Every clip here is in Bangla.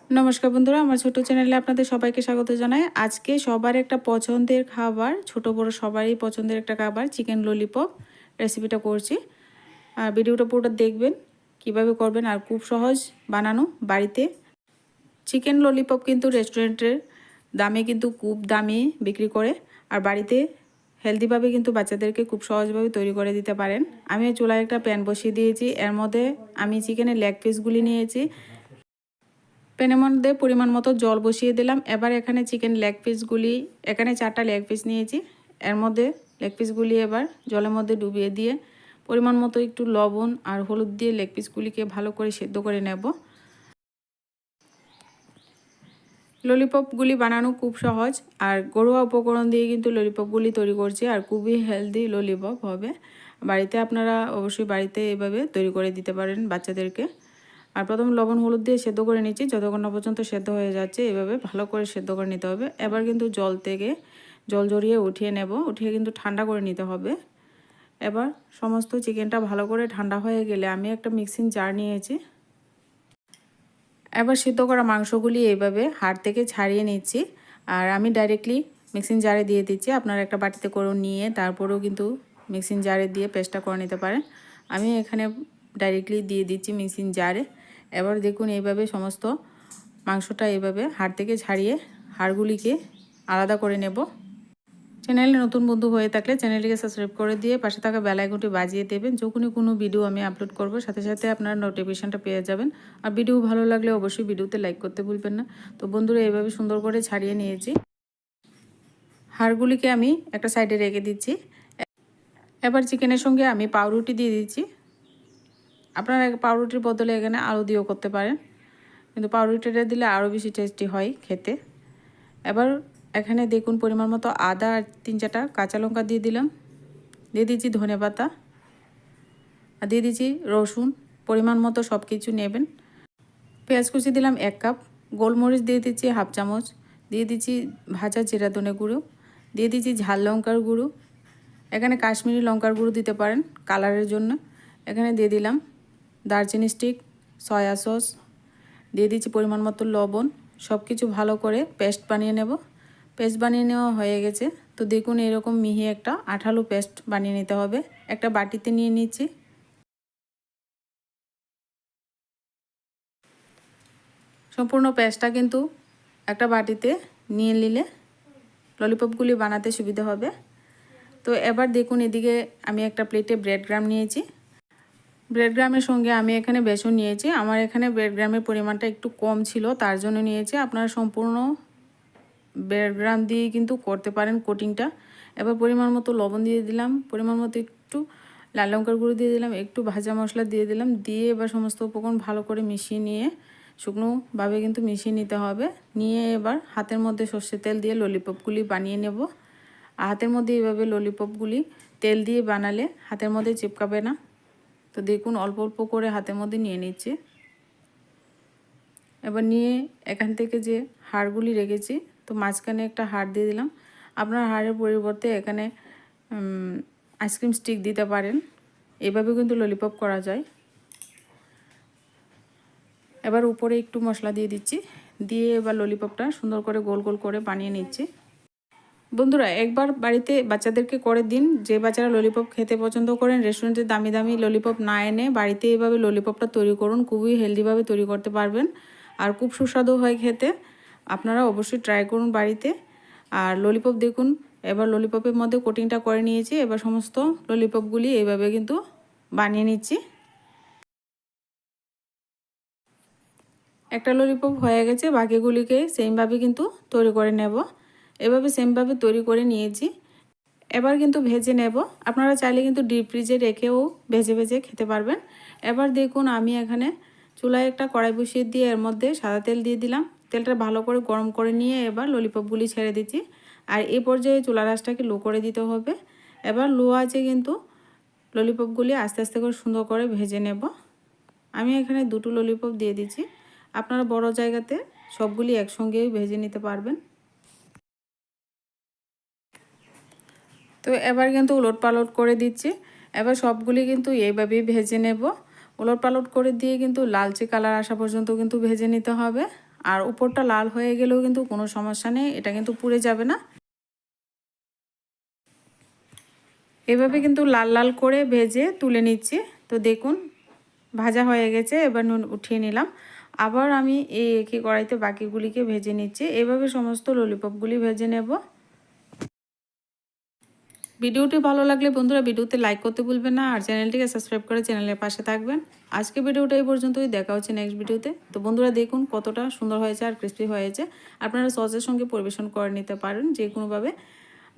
নমস্কার বন্ধুরা, আমার ছোট চ্যানেলে আপনাদের সবাইকে স্বাগত জানাই। আজকে সবার একটা পছন্দের খাবার, ছোট বড় সবারই পছন্দের একটা খাবার চিকেন ললিপপ রেসিপিটা করছি। আর ভিডিওটা পুরোটা দেখবেন কিভাবে করবেন, আর খুব সহজ বানানো বাড়িতে। চিকেন ললিপপ কিন্তু রেস্টুরেন্টের দামে কিন্তু খুব দামি বিক্রি করে, আর বাড়িতে হেলদিভাবে কিন্তু বাচ্চাদেরকে খুব সহজভাবে তৈরি করে দিতে পারেন। আমি চুলায় একটা প্যান বসিয়ে দিয়েছি, এর মধ্যে আমি চিকেনের লেগ পিসগুলি নিয়েছি। প্যানের মধ্যে পরিমাণ মতো জল বসিয়ে দিলাম। এবার এখানে চিকেন লেগ পিসগুলি, এখানে 4টা লেগ পিস নিয়েছি, এর মধ্যে লেগ পিসগুলি এবার জলের মধ্যে ডুবিয়ে দিয়ে পরিমাণ মতো একটু লবণ আর হলুদ দিয়ে লেগ পিসগুলিকে ভালো করে সেদ্ধ করে নেব। ললিপপগুলি বানানো খুব সহজ, আর ঘরোয়া উপকরণ দিয়ে কিন্তু ললিপপগুলি তৈরি করছি, আর খুবই হেলদি ললিপপ হবে। বাড়িতে আপনারা অবশ্যই বাড়িতে এভাবে তৈরি করে দিতে পারেন বাচ্চাদেরকে। আর প্রথম লবণ হলুদ দিয়ে সেদ্ধ করে নিচ্ছি, যতক্ষণ না পর্যন্ত সেদ্ধ হয়ে যাচ্ছে এভাবে ভালো করে সেদ্ধ করে নিতে হবে। এবার কিন্তু জল থেকে জল ঝরিয়ে উঠিয়ে নেব, উঠিয়ে কিন্তু ঠান্ডা করে নিতে হবে। এবার সমস্ত চিকেনটা ভালো করে ঠান্ডা হয়ে গেলে আমি একটা মিক্সিং জার নিয়েছি। এবার সিদ্ধ করা মাংসগুলি এইভাবে হাড় থেকে ছাড়িয়ে নিচ্ছি, আর আমি ডাইরেক্টলি মিক্সিং জারে দিয়ে দিচ্ছি। আপনারা একটা বাটিতে করে নিয়ে তারপরেও কিন্তু মিক্সিং জারে দিয়ে পেস্টটা করে নিতে পারেন। আমি এখানে ডাইরেক্টলি দিয়ে দিচ্ছি মিক্সিং জারে। এবার দেখুন এইভাবে সমস্ত মাংসটা এইভাবে হাড় থেকে ছাড়িয়ে হাড়গুলিকে আলাদা করে নেব। চ্যানেলে নতুন বন্ধু হয়ে থাকলে চ্যানেলটিকে সাবস্ক্রাইব করে দিয়ে পাশে থাকা বেল আইকনটি বাজিয়ে দেবেন। যখনই কোনো ভিডিও আমি আপলোড করব সাথে সাথে আপনারা নোটিফিকেশনটা পেয়ে যাবেন। আর ভিডিও ভালো লাগলে অবশ্যই ভিডিওতে লাইক করতে ভুলবেন না। তো বন্ধুরা, এইভাবে সুন্দর করে ছাড়িয়ে নিয়েছি। হাড়গুলিকে আমি একটা সাইডে রেখে দিচ্ছি। এবার চিকেনের সঙ্গে আমি পাউরুটি দিয়ে দিচ্ছি। আপনারা পাউরুটির বদলে এখানে আলু দিয়েও করতে পারেন, কিন্তু পাউরুটিটা দিলে আরও বেশি টেস্টি হয় খেতে। এবার এখানে দেখুন পরিমাণ মতো আদা আর 3-4টা কাঁচা লঙ্কা দিয়ে দিলাম। দিয়ে দিচ্ছি ধনেপাতা, আর দিয়ে দিচ্ছি রসুন পরিমাণ মতো, সব কিছু নেবেন। পেঁয়াজ কুচি দিলাম 1 কাপ, গোলমরিচ দিয়ে দিচ্ছি হাফ চামচ, দিয়ে দিচ্ছি ভাজা জিরা ধনে গুঁড়ো, দিয়ে দিচ্ছি ঝাল লঙ্কার গুঁড়ো। এখানে কাশ্মীরি লঙ্কার গুঁড়ো দিতে পারেন কালারের জন্য। এখানে দিয়ে দিলাম দারচিনি স্টিক, সয়া সস, দিয়ে দিচ্ছি পরিমাণ মতো লবণ। সব কিছু ভালো করে পেস্ট বানিয়ে নেব। পেস্ট বানিয়ে নেওয়া হয়ে গেছে। তো দেখুন এরকম মিহি একটা আঠালো পেস্ট বানিয়ে নিতে হবে। একটা বাটিতে নিয়ে নিচ্ছি। সম্পূর্ণ পেস্টটা কিন্তু একটা বাটিতে নিয়ে নিলে ললিপপগুলি বানাতে সুবিধা হবে। তো এবার দেখুন এদিকে আমি একটা প্লেটে ব্রেড গ্রাম নিয়েছি। ব্রেড গ্রামের সঙ্গে আমি এখানে বেসন নিয়েছি। আমার এখানে ব্রেড গ্রামের পরিমাণটা একটু কম ছিল, তার জন্য নিয়েছি। আপনারা সম্পূর্ণ ব্রেড গ্রাম দিয়ে কিন্তু করতে পারেন কোটিংটা। এবার পরিমাণ মতো লবণ দিয়ে দিলাম, পরিমাণ মতো একটু লাল লঙ্কার গুঁড়ো দিয়ে দিলাম, একটু ভাজা মশলা দিয়ে দিলাম। দিয়ে এবার সমস্ত উপকরণ ভালো করে মিশিয়ে নিয়ে শুকনোভাবে কিন্তু মিশিয়ে নিতে হবে। নিয়ে এবার হাতের মধ্যে সর্ষের তেল দিয়ে ললিপপগুলি বানিয়ে নেব। আর হাতের মধ্যে এইভাবে ললিপপগুলি তেল দিয়ে বানালে হাতের মধ্যে চিপকাবে না। তো দেখুন অল্প অল্প করে হাতের মধ্যে নিয়ে নিচ্ছি। এবার নিয়ে এখান থেকে যে হাড়গুলি রেখেছি, তো মাঝখানে একটা হাড় দিয়ে দিলাম। আপনার হাড়ের পরিবর্তে এখানে আইসক্রিম স্টিক দিতে পারেন। এভাবে কিন্তু ললিপপ করা যায়। এবার উপরে একটু মশলা দিয়ে দিচ্ছি, দিয়ে এবার ললিপপটা সুন্দর করে গোল গোল করে বানিয়ে নিচ্ছি। বন্ধুরা, একবার বাড়িতে বাচ্চাদেরকে করে দিন। যে বাচ্চারা ললিপপ খেতে পছন্দ করেন, রেস্টুরেন্টে দামি দামি ললিপপ না এনে বাড়িতে এভাবে ললিপপটা তৈরি করুন। খুবই হেলদিভাবে তৈরি করতে পারবেন, আর খুব সুস্বাদু হয় খেতে। আপনারা অবশ্যই ট্রাই করুন বাড়িতে। আর ললিপপ দেখুন, এবার ললিপপের মধ্যে কোটিংটা করে নিয়েছি। এবার সমস্ত ললিপপগুলি এইভাবে কিন্তু বানিয়ে নিচ্ছি। একটা ললিপপ হয়ে গেছে, বাকিগুলিকে সেমভাবে কিন্তু তৈরি করে নেব। এভাবে সেমভাবে তৈরি করে নিয়েছি। এবার কিন্তু ভেজে নেব। আপনারা চাইলে কিন্তু ডিপ ফ্রিজে রেখেও ভেজে ভেজে খেতে পারবেন। এবার দেখুন আমি এখানে চুলায় একটা কড়াই বসিয়ে দিয়ে এর মধ্যে সাদা তেল দিয়ে দিলাম। তেলটা ভালো করে গরম করে নিয়ে এবার ললিপপগুলি ছেড়ে দিচ্ছি। আর এই পর্যায়ে চুলার আঁচটাকে লো করে দিতে হবে। এবার লো আঁচে কিন্তু ললিপপগুলি আস্তে আস্তে করে সুন্দর করে ভেজে নেব। আমি এখানে 2টো ললিপপ দিয়ে দিচ্ছি। আপনারা বড় জায়গাতে সবগুলি একসঙ্গেই ভেজে নিতে পারবেন। তো এবার কিন্তু উলট পালট করে দিচ্ছি। এবার সবগুলি কিন্তু এইভাবেই ভেজে নেব। উলট পালট করে দিয়ে কিন্তু লালচে কালার আসা পর্যন্ত কিন্তু ভেজে নিতে হবে। আর উপরটা লাল হয়ে গেলেও কিন্তু কোনো সমস্যা নেই, এটা কিন্তু পুড়ে যাবে না। এভাবে কিন্তু লাল লাল করে ভেজে তুলে নিচ্ছি। তো দেখুন ভাজা হয়ে গেছে, এবার নুন উঠিয়ে নিলাম। আবার আমি এই একই কড়াইতে বাকিগুলিকে ভেজে নিচ্ছি। এভাবে সমস্ত ললিপপগুলি ভেজে নেব। ভিডিওটি ভালো লাগলে বন্ধুরা ভিডিওতে লাইক করতে ভুলবেন না, আর চ্যানেলটিকে সাবস্ক্রাইব করে চ্যানেলের পাশে থাকবেন। আজকে ভিডিওটা এই পর্যন্তই, দেখা হচ্ছে নেক্সট ভিডিওতে। তো বন্ধুরা দেখুন কতটা সুন্দর হয়েছে আর ক্রিস্পি হয়েছে। আপনারা সসের সঙ্গে পরিবেশন করে নিতে পারেন যে কোনোভাবে।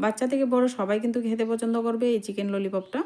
বাচ্চা থেকে বড় সবাই কিন্তু খেতে পছন্দ করবে এই চিকেন ললিপপটা।